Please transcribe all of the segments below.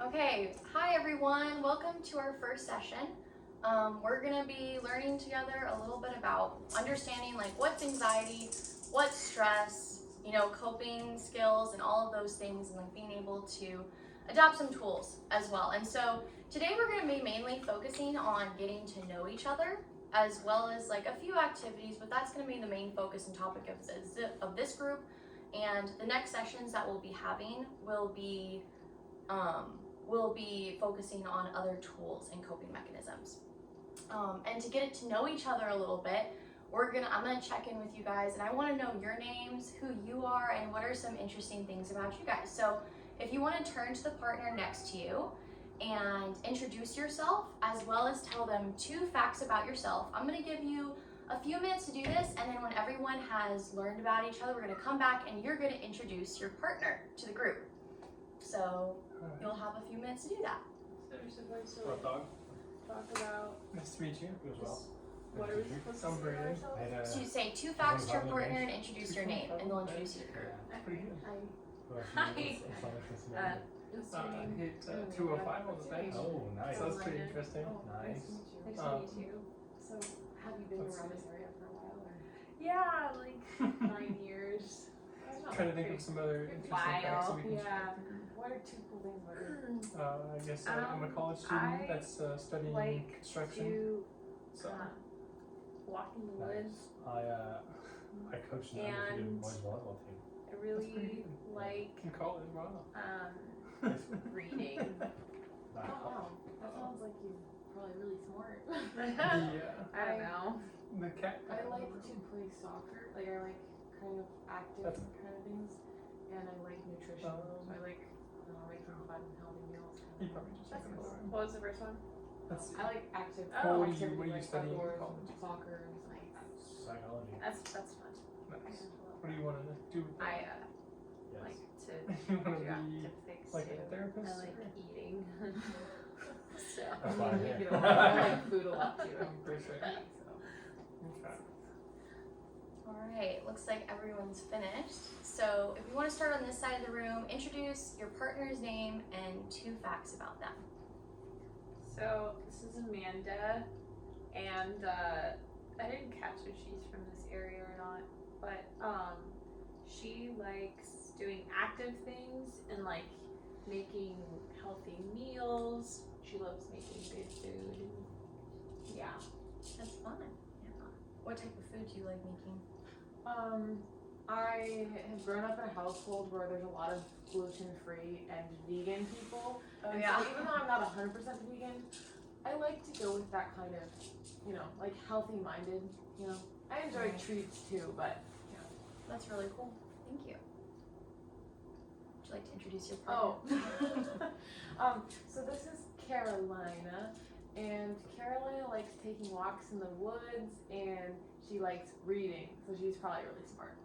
Okay, hi everyone. Welcome to our first session. We're gonna be learning together a little bit about understanding like what's anxiety, what's stress, coping skills and all of those things, and like being able to adopt some tools as well. And so today we're gonna be mainly focusing on getting to know each other as well as like a few activities, but that's gonna be the main focus and topic of this group. And the next sessions that we'll be having will be focusing on other tools and coping mechanisms. And to get to know each other a little bit, I'm gonna check in with you guys, and I want to know your names, who you are, and what are some interesting things about you guys. So if you want to turn to the partner next to you and introduce yourself, as well as tell them 2 facts about yourself. I'm gonna give you a few minutes to do this, and then when everyone has learned about each other, we're gonna come back and you're gonna introduce your partner to the group. So you'll have a few minutes to do that. So you're supposed to talk about. Nice to meet you as well. What are we supposed to say about ourselves? So you say 2 facts to your partner and introduce your name, and they'll introduce you to the group. Pretty good. Hi. I hit 205 on the bench. Oh, nice. So that's pretty interesting. Nice. Nice to meet you. So, have you been around this area for a while? Or? Yeah, like 9 years. Trying to think of some other interesting facts that we can share. What are 2 cool things about you? I guess I'm a college student that's studying like construction. So Walk in the woods. I coached an undefeated boys volleyball team. I really like in college, wow. reading. Oh, wow. That sounds like you're probably really smart. I don't know. The cat. I like to play soccer. Like, I like kind of active kind of things. And I like nutrition. So I like making fun and healthy meals. You probably just That's recommend cool. that. What was the first one? Let's see. I like active What activities are you like studying in outdoors, college? soccer, and like Psychology. That's fun. Nice. What do you want to do? I Yes. like to You want to do be active things like too. a therapist? I like eating. So That's I fine. mean, you know, I like food a lot too. For sure. So. Okay. All right, looks like everyone's finished. So if you want to start on this side of the room, introduce your partner's name and 2 facts about them. So this is Amanda, and I didn't catch if she's from this area or not, but she likes doing active things and like making healthy meals. She loves making good food. Yeah. That's fun. Yeah. What type of food do you like making? I have grown up in a household where there's a lot of gluten-free and vegan people. And yeah. so even though I'm not 100% vegan, I like to go with that kind of, like healthy-minded, I enjoy Right. treats too, but, That's really cool. Thank you. Would you like to introduce your partner? Oh. So this is Carolina, and Carolina likes taking walks in the woods, and she likes reading, so she's probably really smart.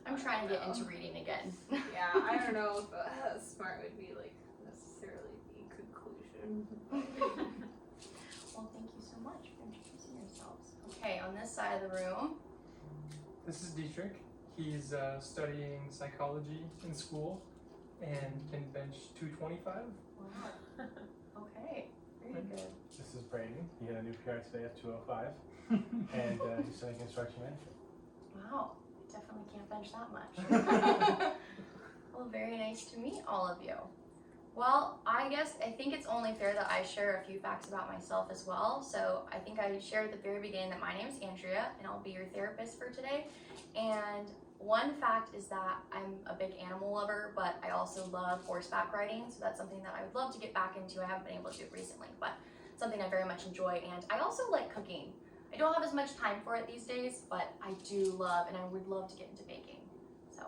I'm trying to get into reading again. Yeah, I don't know if smart would be like necessarily the conclusion. Well, thank you so much for introducing yourselves. Okay, on this side of the room. This is Dietrich. He's studying psychology in school and can bench 225. Wow. Okay, very good. This is Brayden. He had a new PR today at 205. And he's studying construction management. Wow, I definitely can't bench that much. Well, very nice to meet all of you. Well, I think it's only fair that I share a few facts about myself as well. So I think I shared at the very beginning that my name is Andrea, and I'll be your therapist for today. And one fact is that I'm a big animal lover, but I also love horseback riding. So that's something that I would love to get back into. I haven't been able to do it recently, but something I very much enjoy. And I also like cooking. I don't have as much time for it these days, but I do love, and I would love to get into baking. So,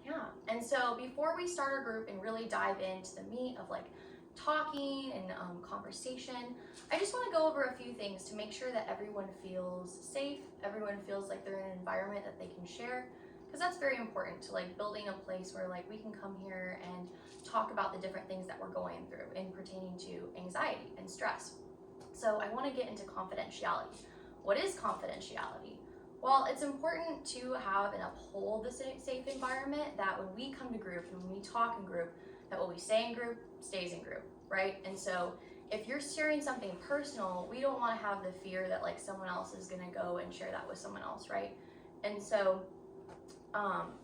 yeah. And so before we start our group and really dive into the meat of like talking and conversation, I just want to go over a few things to make sure that everyone feels safe, everyone feels like they're in an environment that they can share, because that's very important to like building a place where like we can come here and talk about the different things that we're going through in pertaining to anxiety and stress. So I want to get into confidentiality. What is confidentiality? Well, it's important to have and uphold the safe environment that when we come to group and when we talk in group, that what we say in group stays in group, right? And so if you're sharing something personal, we don't want to have the fear that like someone else is going to go and share that with someone else, right? And so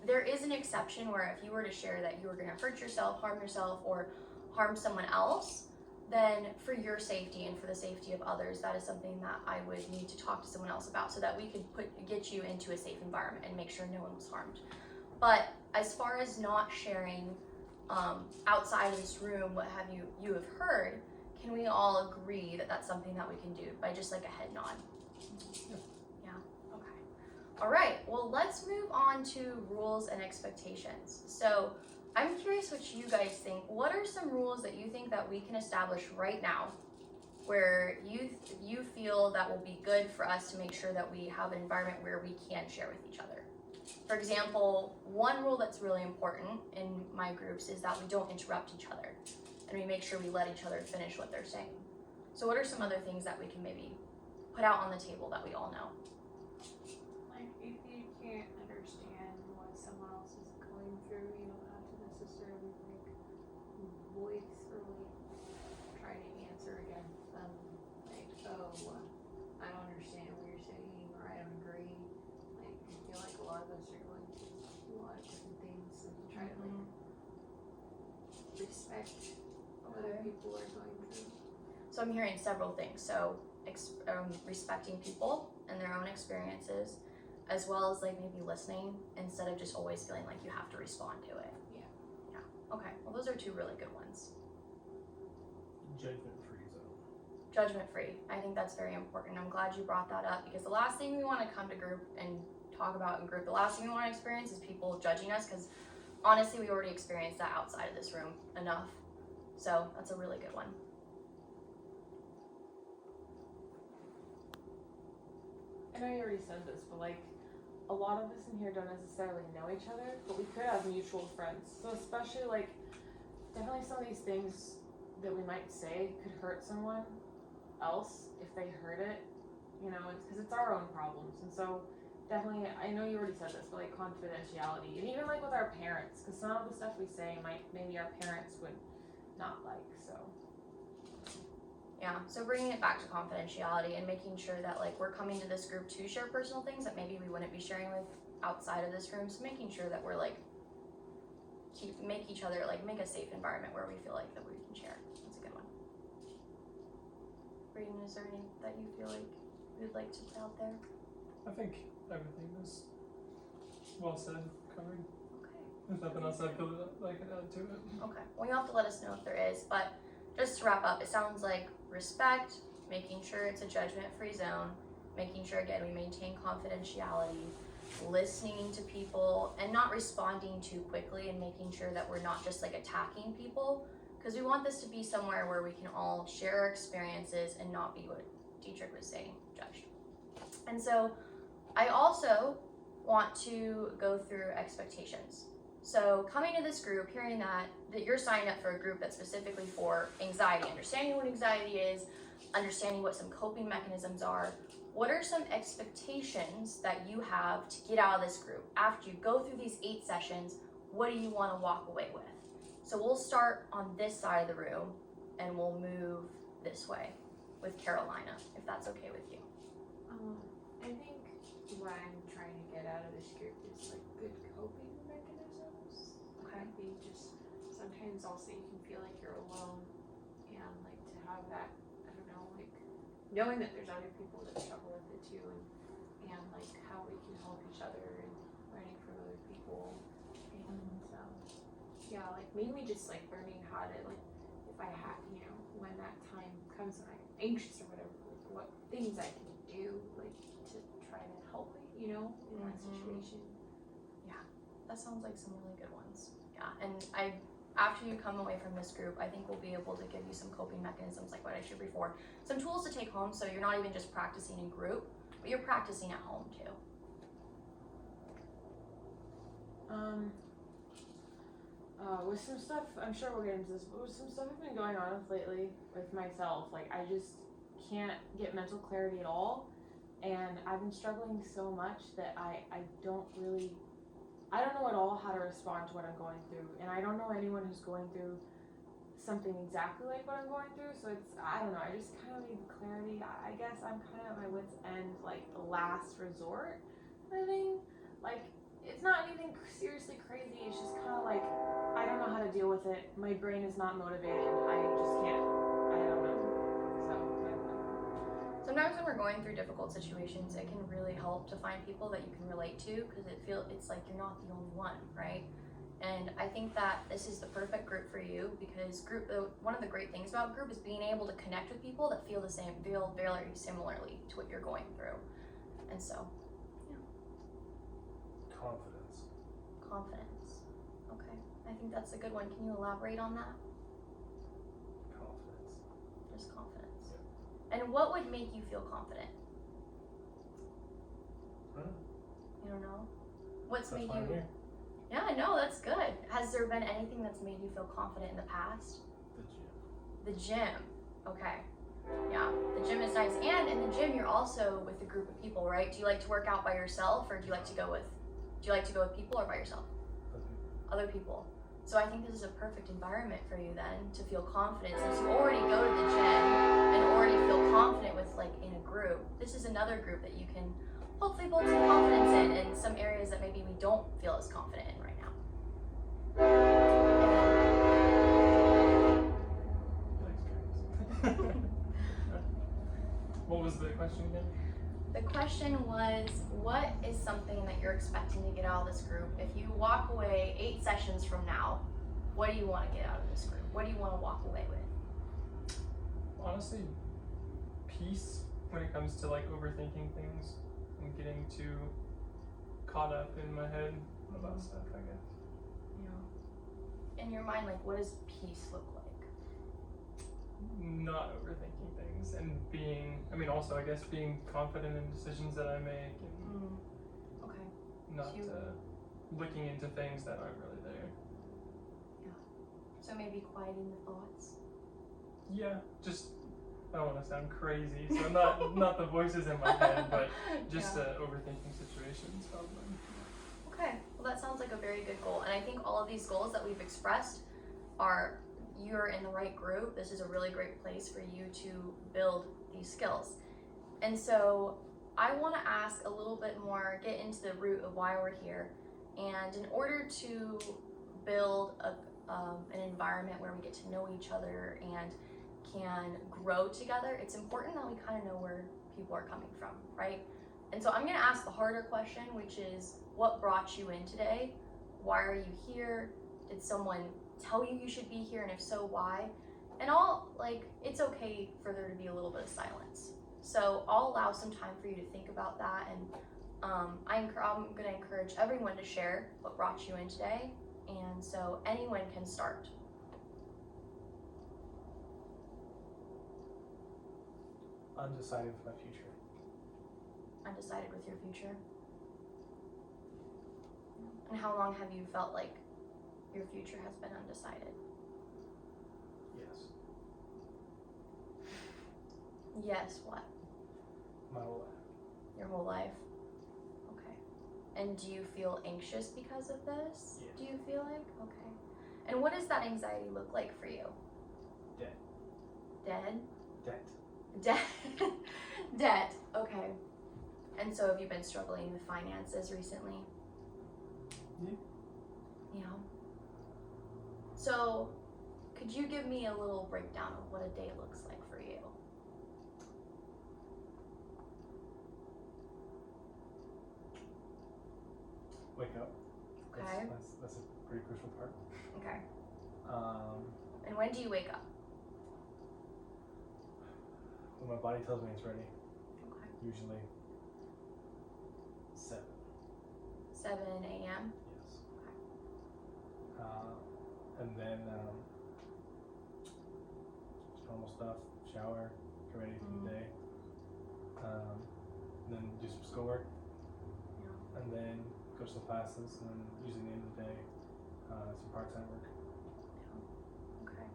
there is an exception where if you were to share that you were going to hurt yourself, or harm someone else, then for your safety and for the safety of others, that is something that I would need to talk to someone else about so that we could get you into a safe environment and make sure no one was harmed. But as far as not sharing outside of this room, what have you have heard, can we all agree that that's something that we can do by just like a head nod? Yeah, okay. All right, well, let's move on to rules and expectations. So I'm curious what you guys think. What are some rules that you think that we can establish right now where you feel that will be good for us to make sure that we have an environment where we can share with each other? For example, one rule that's really important in my groups is that we don't interrupt each other and we make sure we let each other finish what they're saying. So what are some other things that we can maybe put out on the table that we all know? Like, if you can't understand what someone else is going through, you don't have to necessarily like voice or like try to answer against them. Like, oh, I don't understand what you're saying, or I don't agree. Like, I feel like a lot of us are going through a lot of different things, and try to like respect what other people are going through. So I'm hearing several things. So respecting people and their own experiences, as well as like maybe listening instead of just always feeling like you have to respond to it. Yeah. Okay. Well, those are two really good ones. Judgment-free zone. Judgment-free. I think that's very important. I'm glad you brought that up because the last thing we want to come to group and talk about in group, the last thing we want to experience is people judging us, because honestly, we already experienced that outside of this room enough. So that's a really good one. I know you already said this, but like a lot of us in here don't necessarily know each other, but we could have mutual friends. So especially like definitely some of these things that we might say could hurt someone else if they heard it, you know, it's because it's our own problems. And so definitely, I know you already said this, but like confidentiality, and even like with our parents, because some of the stuff we say maybe our parents would not like. So Yeah, so bringing it back to confidentiality and making sure that like we're coming to this group to share personal things that maybe we wouldn't be sharing with outside of this room. So making sure that we're like make a safe environment where we feel like that we can share. That's a good one. Braden, is there any that you feel like you'd like to put out there? I think everything is well said, covered. Okay. There's nothing else I feel that I could add to it. Okay. Well, you'll have to let us know if there is, but just to wrap up, it sounds like respect, making sure it's a judgment-free zone, making sure, again, we maintain confidentiality, listening to people, and not responding too quickly, and making sure that we're not just like attacking people, because we want this to be somewhere where we can all share our experiences and not be, what Dietrich was saying, judged. And so I also want to go through expectations. So coming to this group, hearing that you're signing up for a group that's specifically for anxiety, understanding what anxiety is, understanding what some coping mechanisms are, what are some expectations that you have to get out of this group? After you go through these 8 sessions, what do you want to walk away with? So we'll start on this side of the room and we'll move this way with Carolina, if that's okay with you. I think what I'm trying to get out of this group is like good coping mechanisms. Okay. I think just sometimes also you can feel like you're alone, and like to have that, I don't know, like knowing that there's other people that struggle with it too, and like how we can help each other and learning from other people, and yeah, like mainly just like learning how to like, if I have, you know, when that time comes when I'm anxious or whatever, like what things I can do like to try to help me, you know, in that situation. That sounds like some really good ones. Yeah, and after you come away from this group, I think we'll be able to give you some coping mechanisms like what I shared before. Some tools to take home, so you're not even just practicing in group, but you're practicing at home too. With some stuff, I'm sure we'll get into this, but with some stuff I've been going on with lately with myself, like I just can't get mental clarity at all, and I've been struggling so much that I I don't know at all how to respond to what I'm going through, and I don't know anyone who's going through something exactly like what I'm going through. So I don't know. I just kind of need clarity. I guess I'm kind of at my wit's end, like the last resort kind of thing. Like it's not anything seriously crazy. It's just kind of like I don't know how to deal with it. My brain is not motivated. I just can't. I don't know. So I don't know. Sometimes when we're going through difficult situations, it can really help to find people that you can relate to, because it's like you're not the only one, right? And I think that this is the perfect group for you, because one of the great things about group is being able to connect with people that feel very similarly to what you're going through. And so, confidence. Okay, I think that's a good one. Can you elaborate on that? Just confidence. Yeah. And what would make you feel confident? Huh? You don't know? What's That's made why I'm you? here. Yeah, no, that's good. Has there been anything that's made you feel confident in the past? The gym. The gym. Okay. Yeah, the gym is nice. And in the gym, you're also with a group of people, right? Do you like to work out by yourself, or do you like to go with people or by yourself? Other people. So I think this is a perfect environment for you then to feel confident, since you already go to the gym and already feel confident with like in a group. This is another group that you can hopefully build some confidence in some areas that maybe we don't feel as confident in right now. Thanks, guys. What was the question again? The question was, what is something that you're expecting to get out of this group? If you walk away 8 sessions from now, what do you want to get out of this group? What do you want to walk away with? Honestly, peace when it comes to like overthinking things and getting too caught up in my head about stuff, I guess. Yeah. In your mind, like, what does peace look like? Not overthinking things and also I guess being confident in decisions that I make and Okay. not So you- looking into things that aren't really there. So maybe quieting the thoughts. Yeah, just I don't want to sound crazy, so not the voices in my head, but just overthinking situations probably. Okay, well that sounds like a very good goal, and I think all of these goals that we've expressed you're in the right group. This is a really great place for you to build these skills. And so I want to ask a little bit more, get into the root of why we're here. And in order to build an environment where we get to know each other and can grow together, it's important that we kind of know where people are coming from, right? And so I'm going to ask the harder question, which is, what brought you in today? Why are you here? Did someone tell you should be here, and if so, why? And it's okay for there to be a little bit of silence. So I'll allow some time for you to think about that, and I'm going to encourage everyone to share what brought you in today, and so anyone can start. Undecided with my future. Undecided with your future? And how long have you felt like your future has been undecided? Yes. Yes, what? My whole life. Your whole life? Okay. And do you feel anxious because of this? Yeah. Do you feel like? Okay. And what does that anxiety look like for you? Debt. Dead? Debt. Debt. Debt. Okay. And so have you been struggling with finances recently? Yeah. Yeah. So could you give me a little breakdown of what a day looks like for you? Wake up. Okay. That's a pretty crucial part. Okay. Um, And when do you wake up? when my body tells me it's ready, Okay. usually 7. 7 a.m.? Yes. Okay. And then just normal stuff, shower, get ready for the day. Then do some schoolwork. Yeah. And then go to some classes, and then usually at the end of the day, some part-time work. Okay.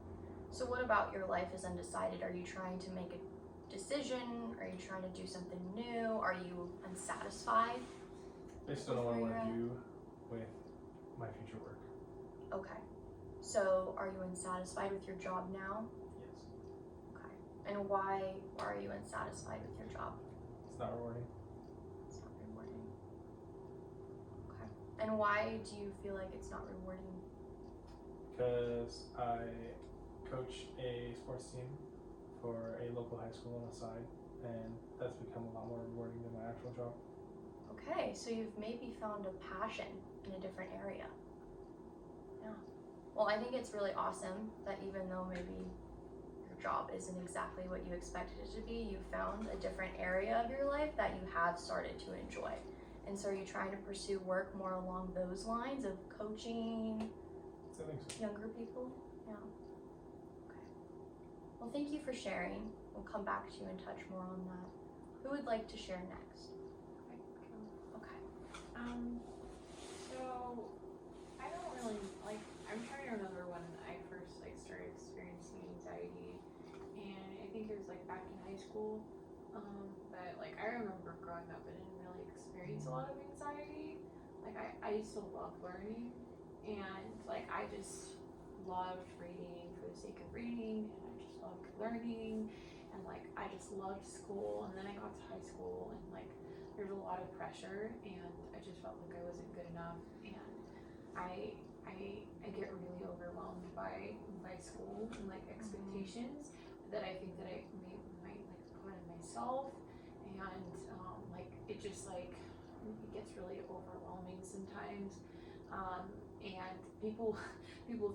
So what about your life is undecided? Are you trying to make a decision? Are you trying to do something new? Are you unsatisfied? I still don't know what I want to do with my future work. Okay. So are you unsatisfied with your job now? Yes. Okay. And why are you unsatisfied with your job? It's not rewarding. It's not rewarding. Okay. And why do you feel like it's not rewarding? Because I coach a sports team for a local high school on the side, and that's become a lot more rewarding than my actual job. Okay, so you've maybe found a passion in a different area. Yeah. Well, I think it's really awesome that even though maybe your job isn't exactly what you expected it to be, you found a different area of your life that you have started to enjoy. And so are you trying to pursue work more along those lines of coaching I think so. younger people? Yeah. Okay. Well, thank you for sharing. We'll come back to you and touch more on that. Who would like to share next? Okay. So I don't really like. I'm trying to remember when I first started experiencing anxiety, and I think it was back in high school. But I remember growing up, I didn't really experience a lot of anxiety. I used to love learning, and I just loved reading for the sake of reading, and I just loved learning, and I just loved school. And then I got to high school, and there's a lot of pressure, and I just felt like I wasn't good enough, and I get really overwhelmed by school and expectations that I think that I might put on myself, and it just it gets really overwhelming sometimes, and people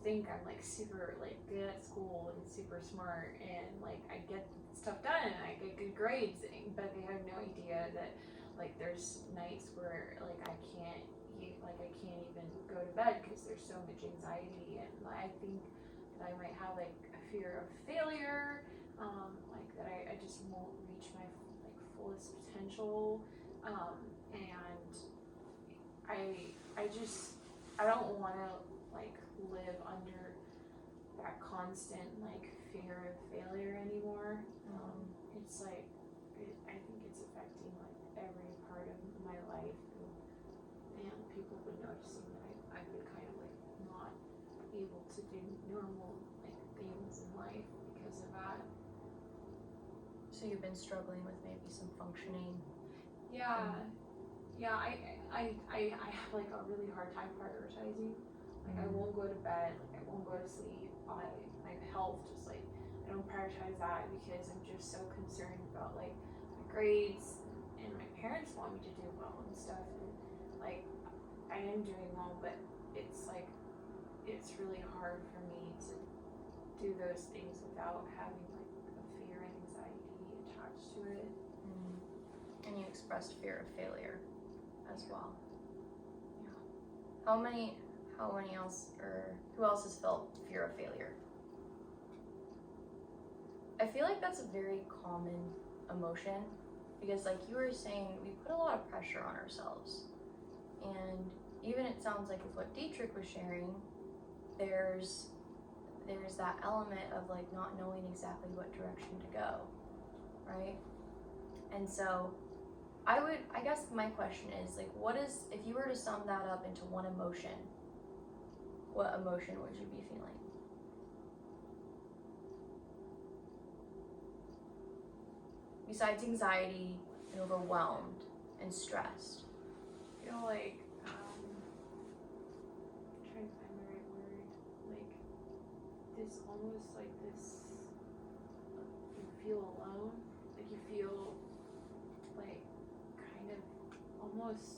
think I'm super good at school and super smart, and I get stuff done and I get good grades, but they have no idea that there's nights where I can't eat, I can't even go to bed because there's so much anxiety, and I think that I might have a fear of failure, that I just won't reach my fullest potential, and I don't want to live under that constant fear of failure anymore. It's I think it's affecting every part of my life, and people would noticing that I've been kind of not able to do normal things in life because of that. So you've been struggling with maybe some functioning. Yeah, I have a really hard time prioritizing. I won't go to bed, I won't go to sleep. My health just I don't prioritize that because I'm just so concerned about my grades, and my parents want me to do well and stuff, and I am doing well, but it's it's really hard for me to do those things without having a fear and anxiety attached to it. And you expressed fear of failure as well. Yeah. How many else, or who else has felt fear of failure? I feel like that's a very common emotion because you were saying, we put a lot of pressure on ourselves, and even it sounds like with what Dietrich was sharing, there's that element of not knowing exactly what direction to go, right? And so I guess my question is if you were to sum that up into one emotion, what emotion would you be feeling? Besides anxiety and overwhelmed and stressed. I feel I'm trying to find the right word. This almost this, you feel alone. You feel kind of almost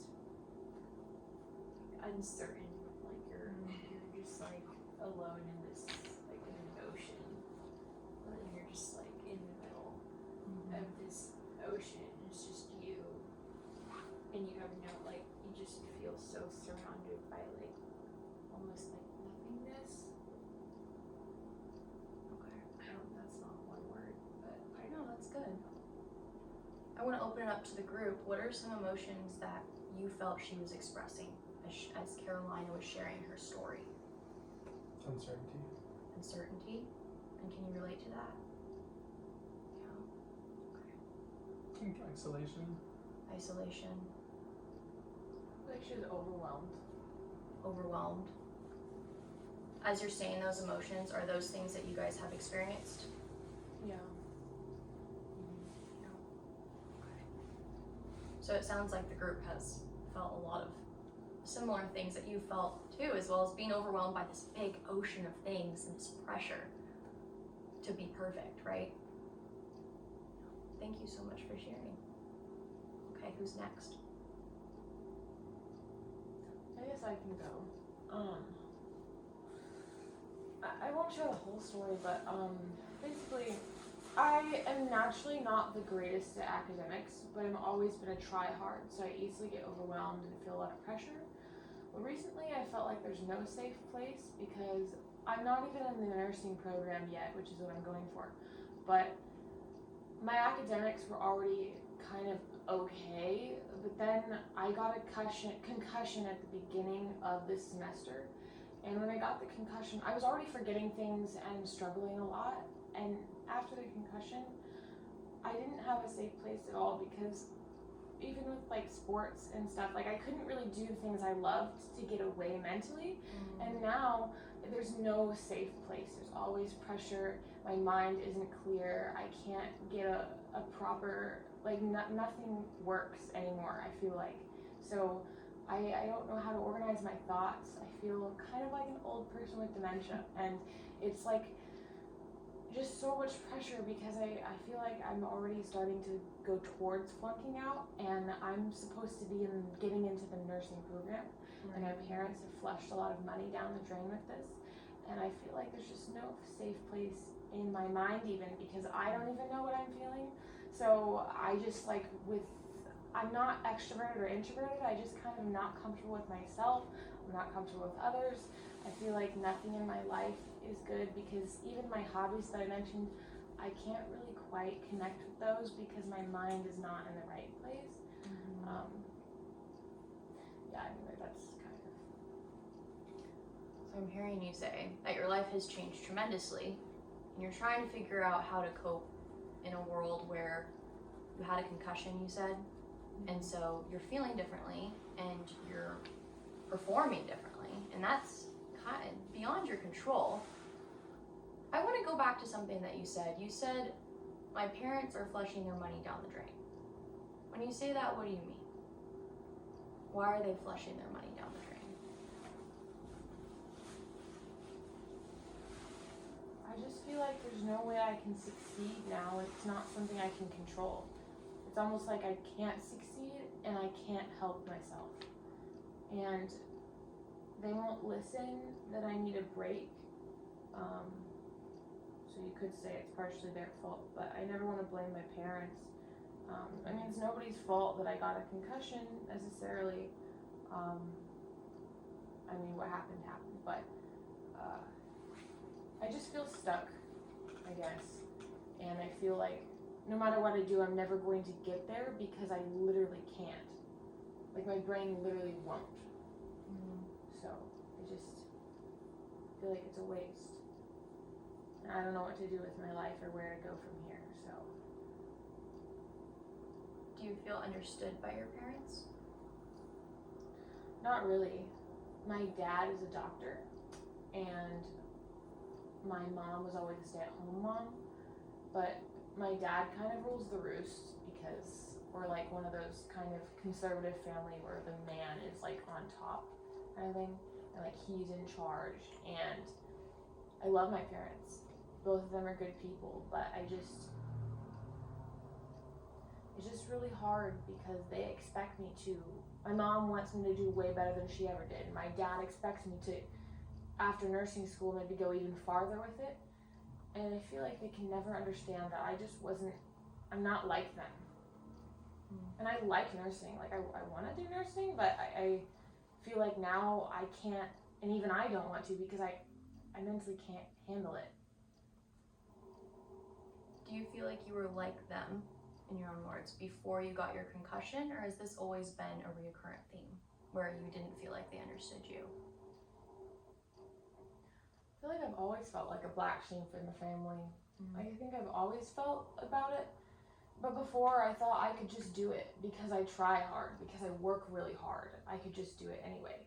uncertain. You're just alone in this in an ocean. And you're just in the middle of this ocean. It's just you, and you have no you just feel so surrounded by almost nothingness. Okay. That's not one word, but I know, that's good. I want to open it up to the group. What are some emotions that you felt she was expressing as Carolina was sharing her story? Uncertainty. Uncertainty? And can you relate to that? Yeah. Okay. Isolation. Isolation. She was overwhelmed. overwhelmed. As you're saying those emotions, are those things that you guys have experienced? Yeah. So it sounds like the group has felt a lot of similar things that you felt too, as well as being overwhelmed by this big ocean of things and this pressure to be perfect, right? Thank you so much for sharing. Okay, who's next? I guess I can go. I won't share the whole story, but basically, I am naturally not the greatest at academics, but I've always been a try-hard, so I easily get overwhelmed and feel a lot of pressure. But recently, I felt like there's no safe place because I'm not even in the nursing program yet, which is what I'm going for. But my academics were already kind of okay, but then I got a concussion at the beginning of this semester. And when I got the concussion, I was already forgetting things and struggling a lot. And after the concussion, I didn't have a safe place at all because even with like sports and stuff, like I couldn't really do the things I loved to get away mentally. And now there's no safe place. There's always pressure. My mind isn't clear. I can't get a proper, like nothing works anymore, I feel like. So I don't know how to organize my thoughts. I feel kind of like an old person with dementia. And it's like just so much pressure because I feel like I'm already starting to go towards flunking out, and I'm supposed to be getting into the nursing program. Right. And my parents have flushed a lot of money down the drain with this. And I feel like there's just no safe place in my mind even because I don't even know what I'm feeling. So I just like I'm not extroverted or introverted. I just kind of not comfortable with myself. I'm not comfortable with others. I feel like nothing in my life is good because even my hobbies that I mentioned, I can't really quite connect with those because my mind is not in the right place. Yeah, anyway, that's kind of. So I'm hearing you say that your life has changed tremendously and you're trying to figure out how to cope in a world where you had a concussion, you said, and so you're feeling differently and you're performing differently, and that's kind of beyond your control. I want to go back to something that you said. You said, my parents are flushing their money down the drain. When you say that, what do you mean? Why are they flushing their money down the drain? I just feel like there's no way I can succeed now. It's not something I can control. It's almost like I can't succeed and I can't help myself. And they won't listen that I need a break. So you could say it's partially their fault, but I never want to blame my parents. I mean, it's nobody's fault that I got a concussion necessarily. I mean, what happened, but I just feel stuck, I guess. And I feel like no matter what I do, I'm never going to get there because I literally can't. Like, my brain literally won't. So I just feel like it's a waste. And I don't know what to do with my life or where to go from here, so. Do you feel understood by your parents? Not really. My dad is a doctor, and my mom was always a stay-at-home mom, but my dad kind of rules the roost because we're like one of those kind of conservative family where the man is like on top kind of thing, and like he's in charge. And I love my parents. Both of them are good people, but it's just really hard because they expect me to. My mom wants me to do way better than she ever did. My dad expects me to, after nursing school, maybe go even farther with it. And I feel like they can never understand that I'm not like them. And I like nursing. Like, I want to do nursing, but I feel like now I can't, and even I don't want to because I mentally can't handle it. Do you feel like you were like them, in your own words, before you got your concussion, or has this always been a recurrent theme where you didn't feel like they understood you? I feel like I've always felt like a black sheep in the family. Like, I think I've always felt about it. But before, I thought I could just do it because I try hard, because I work really hard. I could just do it anyway.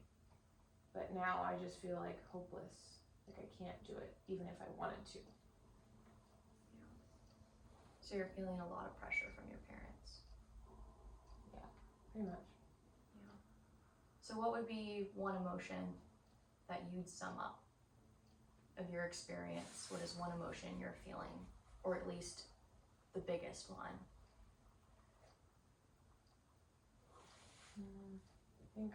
but now I just feel like hopeless. Like I can't do it, even if I wanted to. So you're feeling a lot of pressure from your parents. Pretty much. Yeah. So what would be one emotion that you'd sum up of your experience? What is one emotion you're feeling, or at least the biggest one? I think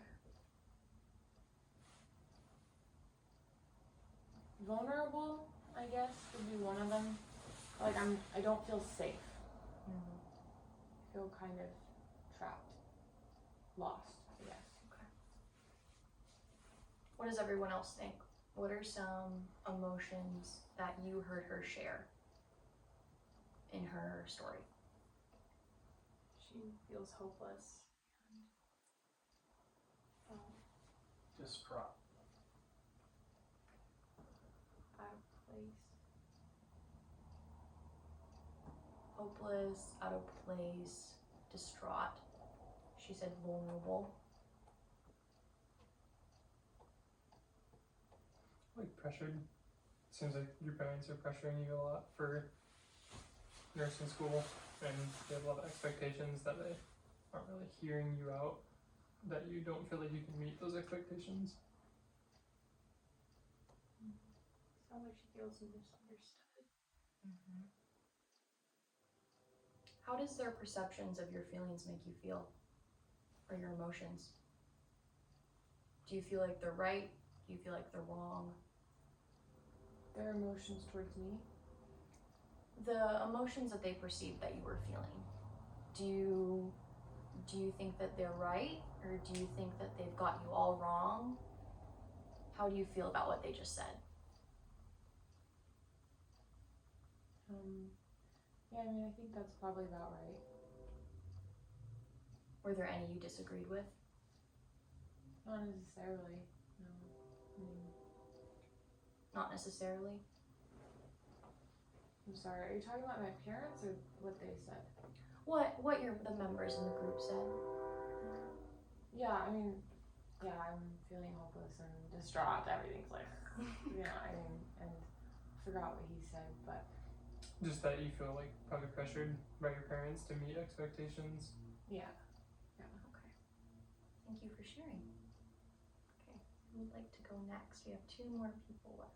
vulnerable, I guess, would be one of them. Like I don't feel safe. I feel kind of trapped, lost, I guess. What does everyone else think? What are some emotions that you heard her share in her story? She feels hopeless. Distraught. Out of place. Hopeless, out of place, distraught. She said vulnerable. Like pressured. Seems like your parents are pressuring you a lot for nursing school, and they have a lot of expectations that they aren't really hearing you out, that you don't feel like you can meet those expectations. So much she feels misunderstood. How does their perceptions of your feelings make you feel, or your emotions? Do you feel like they're right? Do you feel like they're wrong? Their emotions towards me. The emotions that they perceive that you were feeling, do you think that they're right, or do you think that they've got you all wrong? How do you feel about what they just said? Yeah, I mean, I think that's probably about right. Were there any you disagreed with? Not necessarily, no. I mean, Not necessarily. I'm sorry, are you talking about my parents or what they said? What the members in the group said? Yeah, I mean, yeah, I'm feeling hopeless and distraught. Everything's like, I mean, and I forgot what he said, but Just that you feel like probably pressured by your parents to meet expectations. yeah. Okay. Thank you for sharing. Okay, who would like to go next? We have 2 more people left.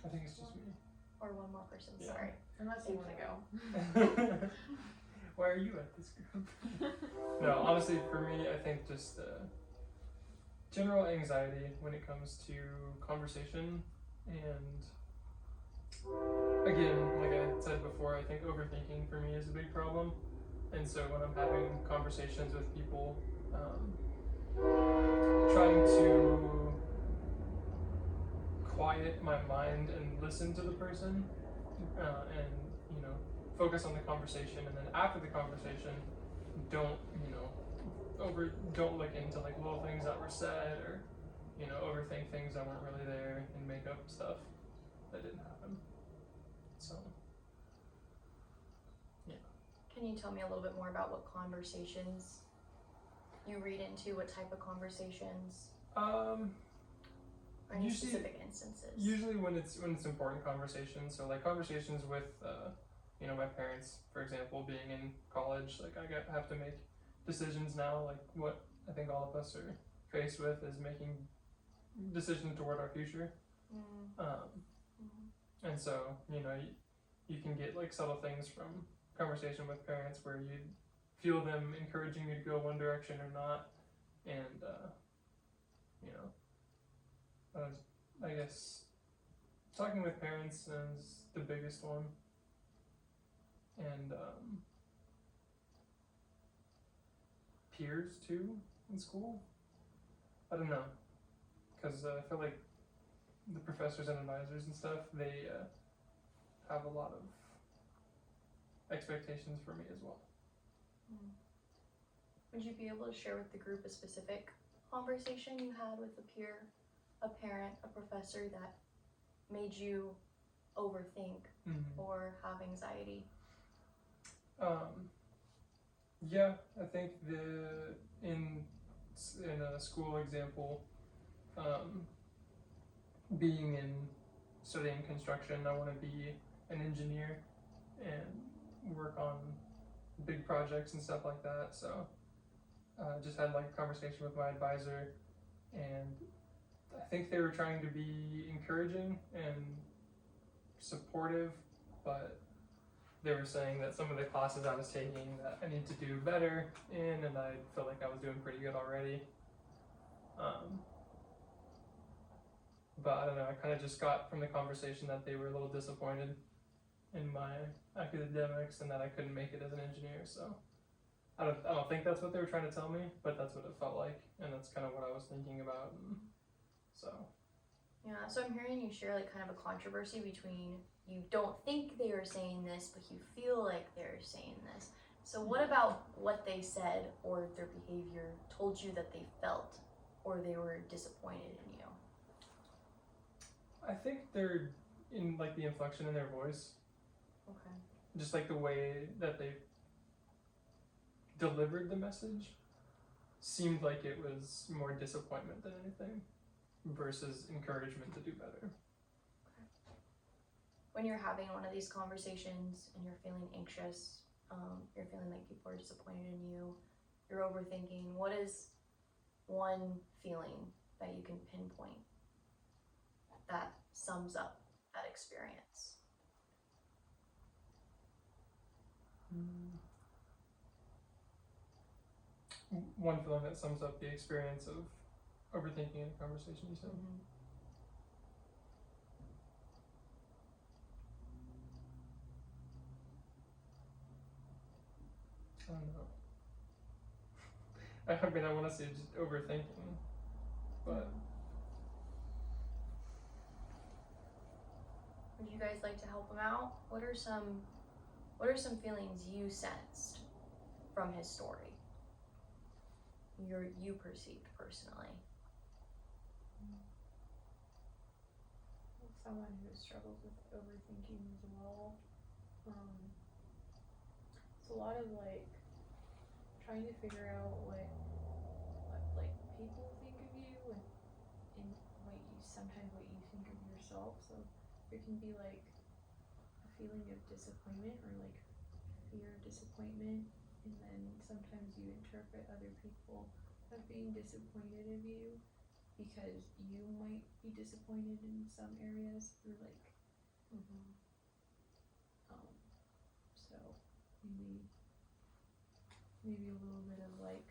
I think it's just me. Or one more person, Yeah. sorry. Unless you want to go. Why are you at this group? No, honestly, for me, I think just general anxiety when it comes to conversation, and again, like I said before, I think overthinking for me is a big problem. And so when I'm having conversations with people, trying to quiet my mind and listen to the person, and focus on the conversation, and then after the conversation, don't look into like little things that were said, or overthink things that weren't really there, and make up stuff that didn't happen. So Can you tell me a little bit more about what conversations you read into? What type of conversations? Or any usually- specific instances? usually when it's important conversations, so like conversations with my parents, for example, being in college, like I have to make decisions now, like what I think all of us are faced with is making decisions toward our future. And so you can get like subtle things from conversation with parents where you feel them encouraging you to go one direction or not, and I guess talking with parents is the biggest one, and peers too in school. I don't know, because I feel like the professors and advisors and stuff, they have a lot of expectations for me as well. Would you be able to share with the group a specific conversation you had with a peer, a parent, a professor that made you overthink or have anxiety? Yeah, I think in a school example, being in studying construction, I want to be an engineer and work on big projects and stuff like that. So just had like a conversation with my advisor, and I think they were trying to be encouraging and supportive, but they were saying that some of the classes I was taking that I need to do better in, and I felt like I was doing pretty good already. But I don't know, I kind of just got from the conversation that they were a little disappointed in my academics and that I couldn't make it as an engineer. So I don't think that's what they were trying to tell me, but that's what it felt like, and that's kind of what I was thinking about. And so Yeah, so I'm hearing you share like kind of a controversy between you don't think they were saying this, but you feel like they're saying this. So what about what they said or their behavior told you that they felt or they were disappointed in you? I think they're in like the inflection in their voice, Okay. just like the way that they delivered the message seemed like it was more disappointment than anything versus encouragement to do better. When you're having one of these conversations and you're feeling anxious, you're feeling like people are disappointed in you, you're overthinking, what is one feeling that you can pinpoint that sums up that experience? One feeling that sums up the experience of overthinking in a conversation, you said? Mm-hmm. I don't know. I mean, I want to say just overthinking, but Would you guys like to help him out? What are some feelings you sensed from his story? You perceived personally. Someone who struggles with overthinking as well. It's a lot of like trying to figure out what like people think of you and what you sometimes what you think of yourself. So there can be like a feeling of disappointment or like fear of disappointment, and then sometimes you interpret other people as being disappointed of you because you might be disappointed in some areas or like so maybe a little bit of like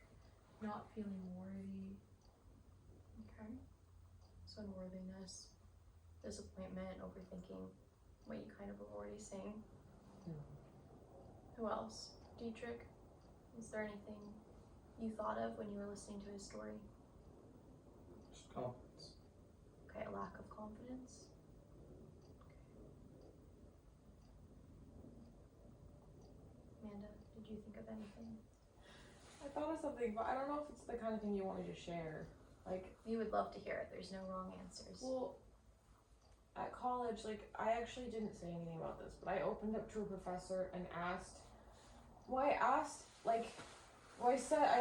not feeling worthy. Okay. So unworthiness, disappointment, overthinking, what you kind of were already saying. Who else? Dietrich, is there anything you thought of when you were listening to his story? Just confidence. Okay, a lack of confidence. Amanda, did you think of anything? I thought of something, but I don't know if it's the kind of thing you want me to share. Like, We would love to hear it. There's no wrong answers. well, at college, like, I actually didn't say anything about this, but I opened up to a professor and asked, I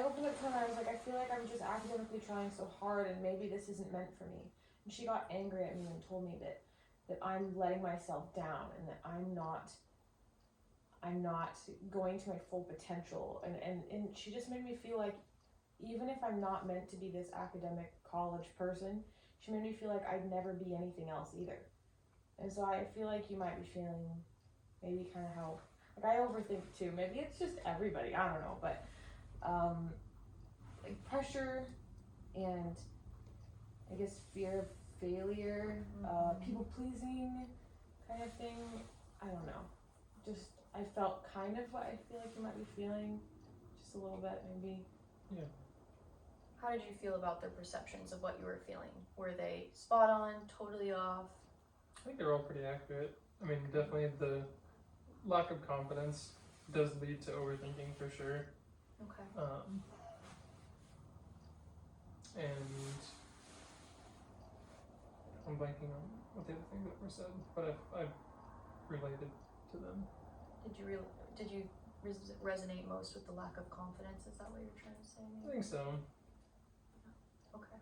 opened up to her and I was like, I feel like I'm just academically trying so hard and maybe this isn't meant for me. And she got angry at me and told me that I'm letting myself down and that I'm not going to my full potential. And she just made me feel like even if I'm not meant to be this academic college person, she made me feel like I'd never be anything else either. And so I feel like you might be feeling maybe kind of how, like, I overthink too. Maybe it's just everybody, I don't know, but like pressure and I guess fear of failure, people pleasing kind of thing. I don't know. Just, I felt kind of what I feel like you might be feeling, just a little bit maybe. Yeah. How did you feel about their perceptions of what you were feeling? Were they spot on, totally off? I think they're all pretty accurate. I mean, definitely the lack of confidence does lead to overthinking for sure. Okay. And I'm blanking on what the other things that were said, but I've related to them. Did you resonate most with the lack of confidence? Is that what you're trying to say? I think so. Okay.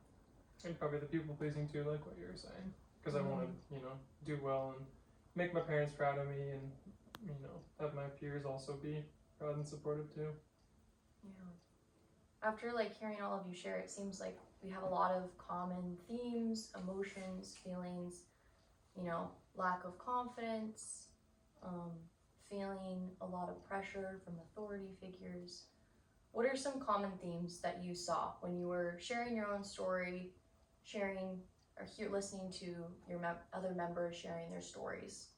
And probably the people pleasing too, like what you were saying, because I want to, do well and make my parents proud of me, and have my peers also be proud and supportive too. Yeah. After like hearing all of you share, it seems like we have a lot of common themes, emotions, feelings, lack of confidence, feeling a lot of pressure from authority figures. What are some common themes that you saw when you were sharing your own story, sharing or listening to your other members sharing their stories?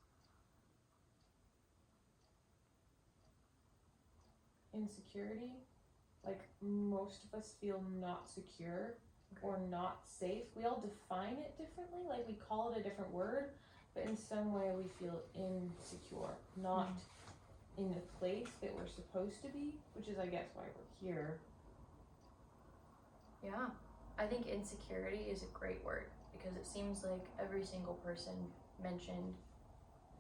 Insecurity. Like, most of us feel not secure or not safe. We all define it differently, like we call it a different word, but in some way we feel insecure, not in the place that we're supposed to be, which is, I guess, why we're here. Yeah, I think insecurity is a great word because it seems like every single person mentioned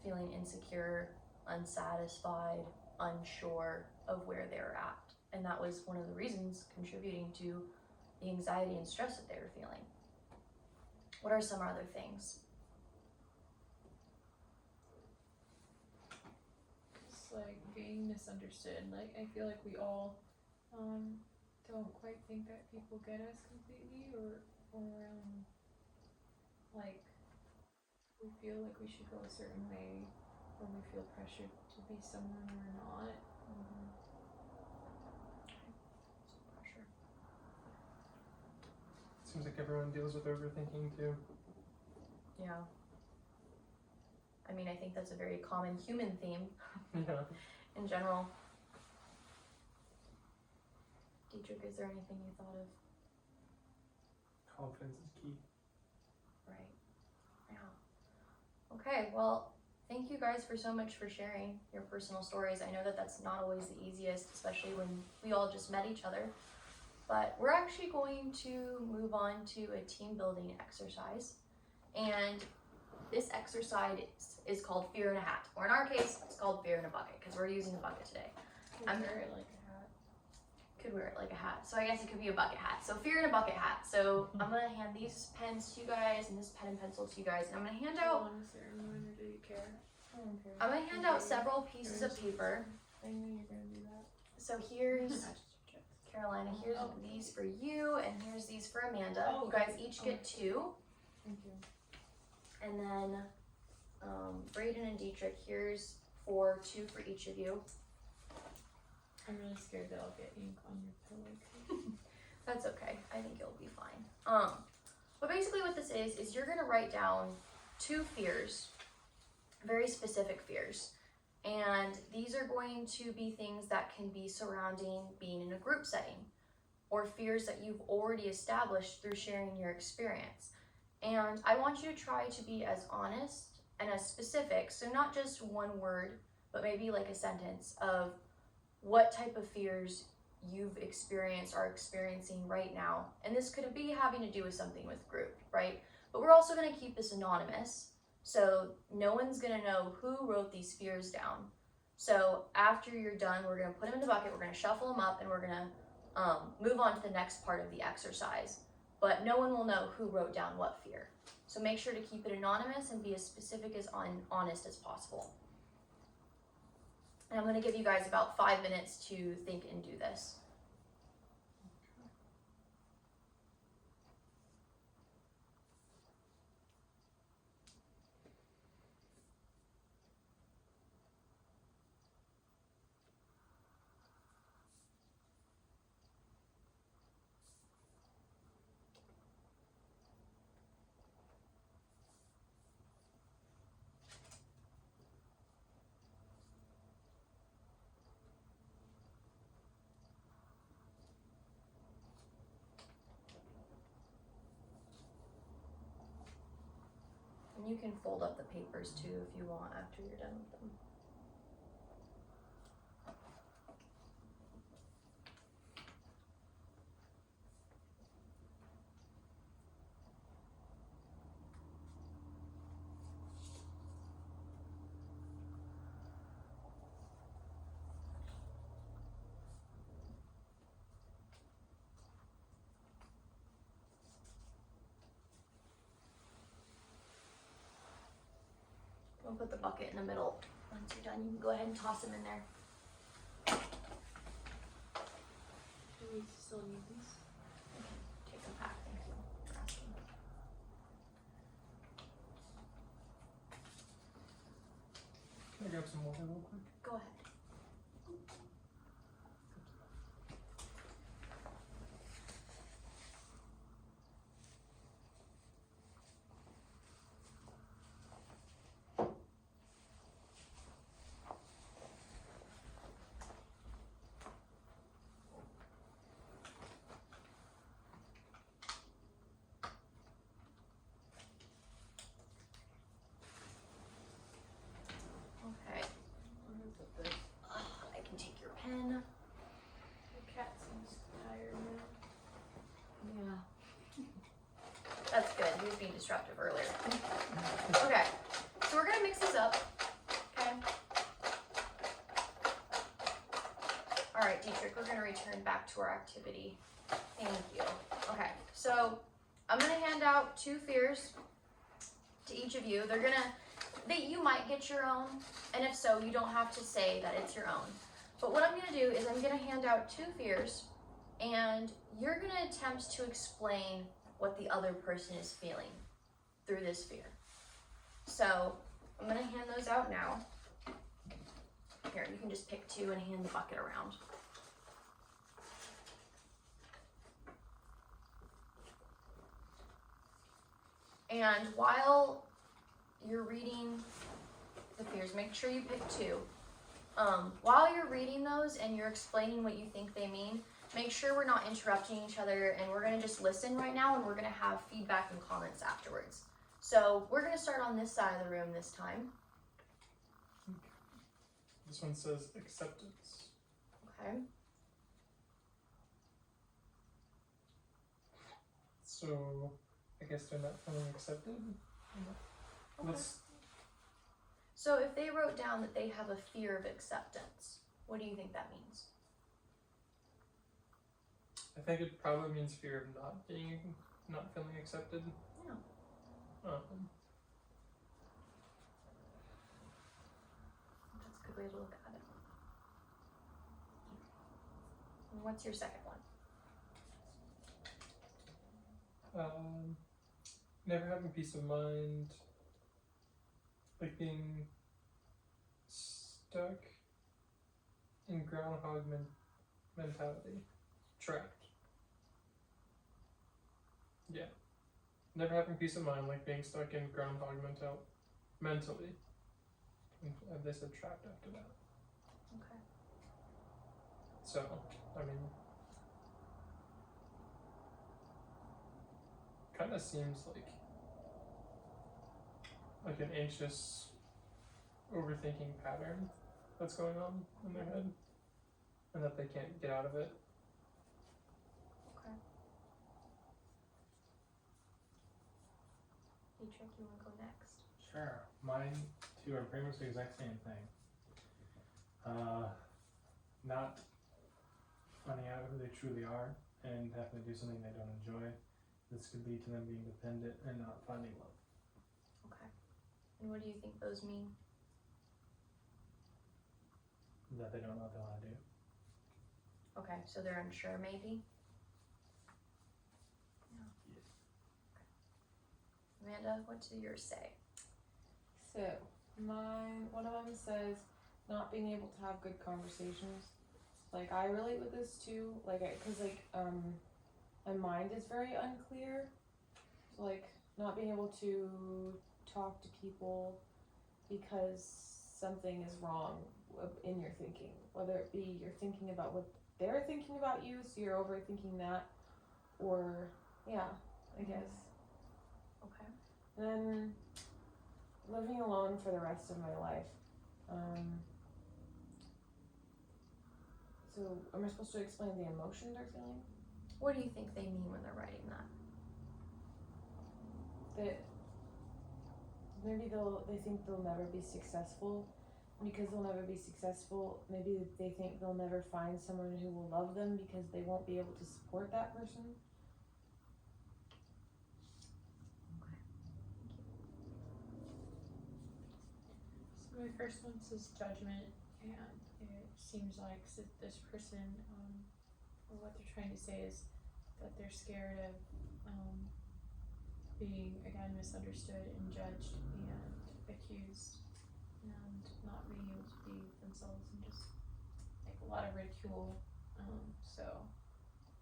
feeling insecure, unsatisfied, unsure of where they're at. And that was one of the reasons contributing to the anxiety and stress that they were feeling. What are some other things? It's like being misunderstood. Like, I feel like we all don't quite think that people get us completely, or like we feel like we should go a certain way, or we feel pressured to be someone we're not. Pressure. Seems like everyone deals with overthinking too. Yeah. I mean, I think that's a very common human theme Yeah. in general. Dietrich, is there anything you thought of? Confidence is key. Right. Yeah. Okay, well, thank you guys for so much for sharing your personal stories. I know that that's not always the easiest, especially when we all just met each other. But we're actually going to move on to a team building exercise. And this exercise is called Fear in a Hat. Or in our case, it's called Fear in a Bucket because we're using a bucket today. I'm wear it like a hat. Could wear it like a hat. So I guess it could be a bucket hat. So Fear in a Bucket hat. So I'm going to hand these pens to you guys and this pen and pencil to you guys. And I'm going to hand out, On a ceremony, or do you care? I don't care. I'm going to hand out several pieces of paper. I knew you were gonna do that. So here's Carolina, here's these for you, and here's these for Amanda. You guys each get two. Thank you. And then Brayden and Dietrich, here's two for each of you. I'm really scared that I'll get ink on your pillow. That's okay. I think it'll be fine. But basically what this is you're gonna write down two fears, very specific fears. And these are going to be things that can be surrounding being in a group setting or fears that you've already established through sharing your experience. And I want you to try to be as honest and as specific, so not just one word, but maybe like a sentence of what type of fears you've experienced, are experiencing right now. And this could be having to do with something with group, right? But we're also gonna keep this anonymous, so no one's gonna know who wrote these fears down. So after you're done, we're gonna put them in the bucket, we're gonna shuffle them up, and we're gonna move on to the next part of the exercise. But no one will know who wrote down what fear. So make sure to keep it anonymous and be as specific as honest as possible. And I'm gonna give you guys about 5 minutes to think and do this. And you can fold up the papers too if you want after you're done with them. I'll put the bucket in the middle. Once you're done, you can go ahead and toss them in there. Do we still need these? Take them back. Thank you for asking. Can I grab some water real quick? Go ahead. Okay. I'm gonna put this. I can take your pen. The cat seems tired now. Yeah. That's good. He was being disruptive earlier. Okay. So we're gonna mix these up. Okay. All right, Dietrich, we're gonna return back to our activity. Thank you. Okay. So I'm gonna hand out 2 fears to each of you. You might get your own, and if so, you don't have to say that it's your own. But what I'm gonna do is I'm gonna hand out 2 fears, and you're gonna attempt to explain what the other person is feeling through this fear. So I'm gonna hand those out now. Here, you can just pick 2 and hand the bucket around. And while you're reading the fears, make sure you pick 2. While you're reading those and you're explaining what you think they mean, make sure we're not interrupting each other, and we're gonna just listen right now, and we're gonna have feedback and comments afterwards. So we're gonna start on this side of the room this time. This one says acceptance. Okay. So I guess they're not feeling accepted. Okay. Let's So if they wrote down that they have a fear of acceptance, what do you think that means? I think it probably means fear of not feeling accepted. Yeah. That's a good way to look at it. And what's your second one? Never having peace of mind, like being stuck in groundhog mentality, trapped. Yeah. Never having peace of mind, like being stuck in groundhog mentally. And they said trapped after that. Okay. So, I mean, kind of seems like an anxious, overthinking pattern that's going on in their head, and that they can't get out of it. Okay. Dietrich, you want to go next? Sure. Mine 2 are pretty much the exact same thing. Not finding out who they truly are and having to do something they don't enjoy. This could lead to them being dependent and not finding love. Okay. And what do you think those mean? That they don't know what they want to do. Okay, so they're unsure maybe? No. Yes. Okay. Amanda, what do yours say? So, one of them says not being able to have good conversations. Like, I relate with this too, my mind is very unclear. So, not being able to talk to people because something is wrong in your thinking. Whether it be you're thinking about what they're thinking about you, so you're overthinking that, or, yeah, I guess. Okay. And then living alone for the rest of my life. So am I supposed to explain the emotion they're feeling? What do you think they mean when they're writing that? That maybe they think they'll never be successful. Because they'll never be successful, maybe they think they'll never find someone who will love them because they won't be able to support that person. Okay. Thank you. My first one says judgment, and it seems like this person, or what they're trying to say is that they're scared of being, again, misunderstood and judged and accused and not being able to be themselves and just like a lot of ridicule. So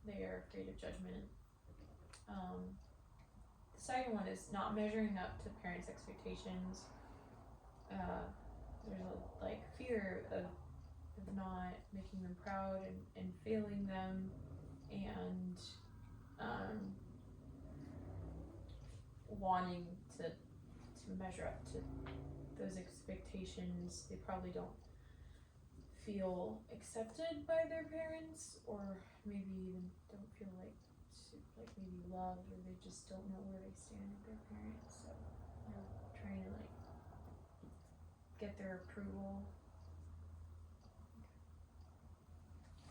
they are afraid of judgment. The second one is not measuring up to parents' expectations. There's a like fear of not making them proud and failing them, and wanting to measure up to those expectations. They probably don't feel accepted by their parents, or maybe even don't feel like maybe loved, or they just don't know where they stand with their parents, so they're trying to like get their approval.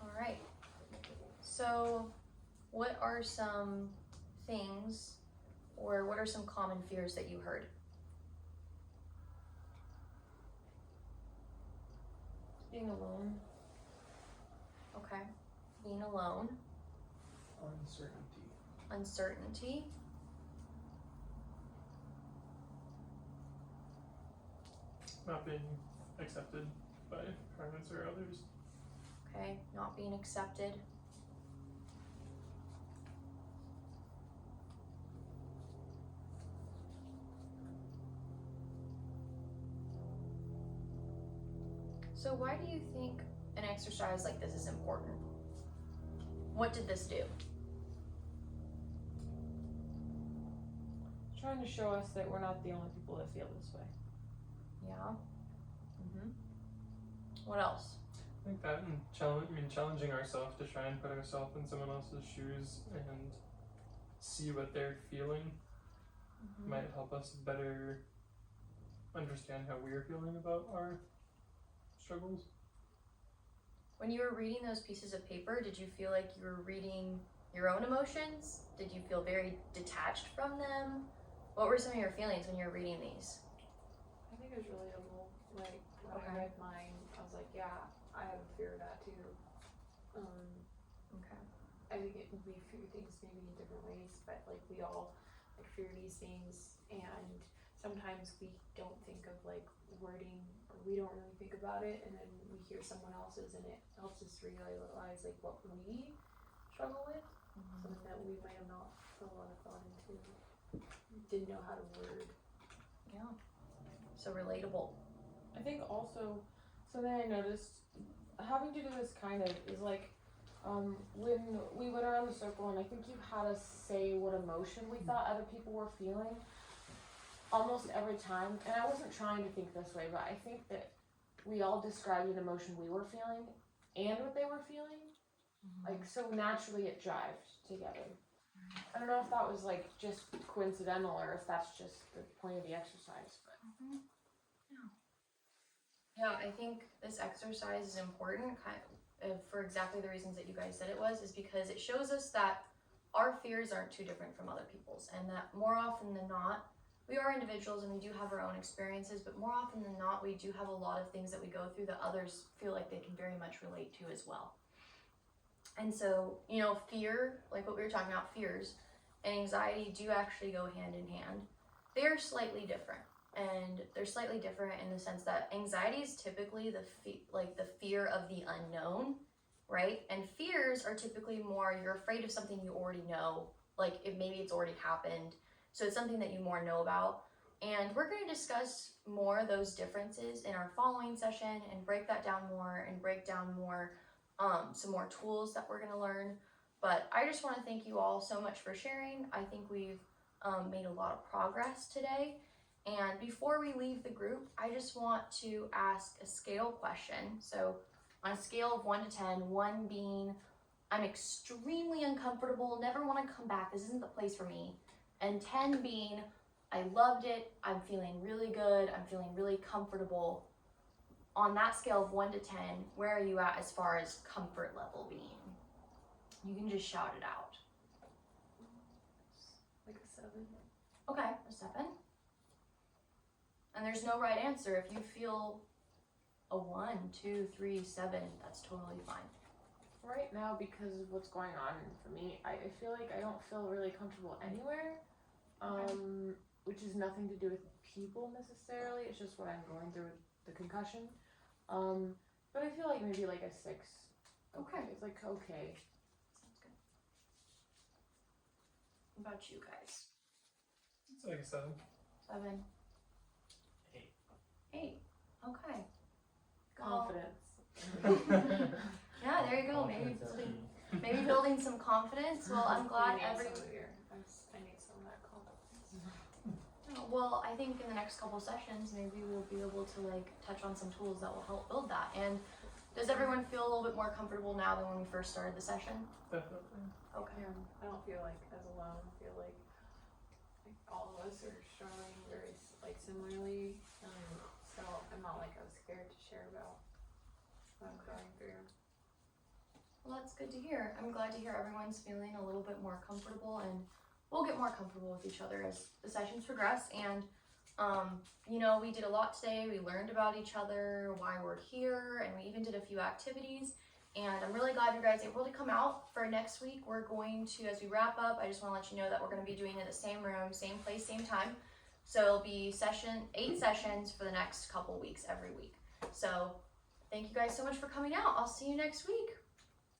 All right. So, what are some things, or what are some common fears that you heard? Being alone. Okay. Being alone. Uncertainty. Not being accepted by parents or others. Okay. Not being accepted. So why do you think an exercise like this is important? What did this do? Trying to show us that we're not the only people that feel this way. Yeah. What else? I think that and challenging ourselves to try and put ourselves in someone else's shoes and see what they're feeling might help us better understand how we're feeling about our struggles. When you were reading those pieces of paper, did you feel like you were reading your own emotions? Did you feel very detached from them? What were some of your feelings when you were reading these? I think it was relatable. Like when Okay. I read mine, I was like, yeah, I have a fear of that too. Okay. I think we fear things maybe in different ways, but like we all like fear these things, and sometimes we don't think of like wording, or we don't really think about it, and then we hear someone else's, and it helps us realize like what we struggle with, something that we might have not put a lot of thought into, didn't know how to word. Yeah. So relatable. I think also something I noticed having to do this kind of is like when we went around the circle, and I think you had us say what emotion we thought other people were feeling almost every time, and I wasn't trying to think this way, but I think that we all described an emotion we were feeling and what they were feeling, like so naturally it jived together. I don't know if that was like just coincidental or if that's just the point of the exercise, but Yeah, I think this exercise is important for exactly the reasons that you guys said it was, is because it shows us that our fears aren't too different from other people's, and that more often than not, we are individuals and we do have our own experiences, but more often than not, we do have a lot of things that we go through that others feel like they can very much relate to as well. And so, fear, like what we were talking about, fears and anxiety do actually go hand in hand. They're slightly different. And they're slightly different in the sense that anxiety is typically the fear of the unknown, right? And fears are typically more, you're afraid of something you already know, like if maybe it's already happened. So it's something that you more know about. And we're going to discuss more of those differences in our following session and break that down more and break down more some more tools that we're going to learn. But I just want to thank you all so much for sharing. I think we've made a lot of progress today. And before we leave the group, I just want to ask a scale question. So on a scale of 1 to 10, 1 being I'm extremely uncomfortable, never want to come back, this isn't the place for me. And 10 being I loved it, I'm feeling really good, I'm feeling really comfortable. On that scale of 1 to 10, where are you at as far as comfort level being? You can just shout it out. Like a 7. Okay, a 7. And there's no right answer. If you feel a 1, 2, 3, 7, that's totally fine. Right now, because of what's going on for me, I feel like I don't feel really comfortable anywhere. Which is nothing to do with people necessarily. It's just what I'm going through with the concussion. But I feel like maybe like a 6. Okay. It's like okay. Sounds good. What about you guys? It's like a 7. 7. 8. 8. Okay. Go. Confidence. Yeah, there you go. Maybe building some confidence. Well, I'm glad I every. need some of that confidence. Well, I think in the next couple sessions, maybe we'll be able to like touch on some tools that will help build that. And does everyone feel a little bit more comfortable now than when we first started the session? Definitely. Okay. Yeah, I don't feel like as alone. I feel like all of us are struggling very like similarly, so I'm not like I was scared to share about what I'm going through. Well, that's good to hear. I'm glad to hear everyone's feeling a little bit more comfortable, and we'll get more comfortable with each other as the sessions progress. And you know, we did a lot today. We learned about each other, why we're here, and we even did a few activities. And I'm really glad you guys were able to come out. For next week, we're going to, as we wrap up, I just want to let you know that we're going to be doing it in the same room, same place, same time. So it'll be 8 sessions for the next couple weeks every week. So thank you guys so much for coming out. I'll see you next week.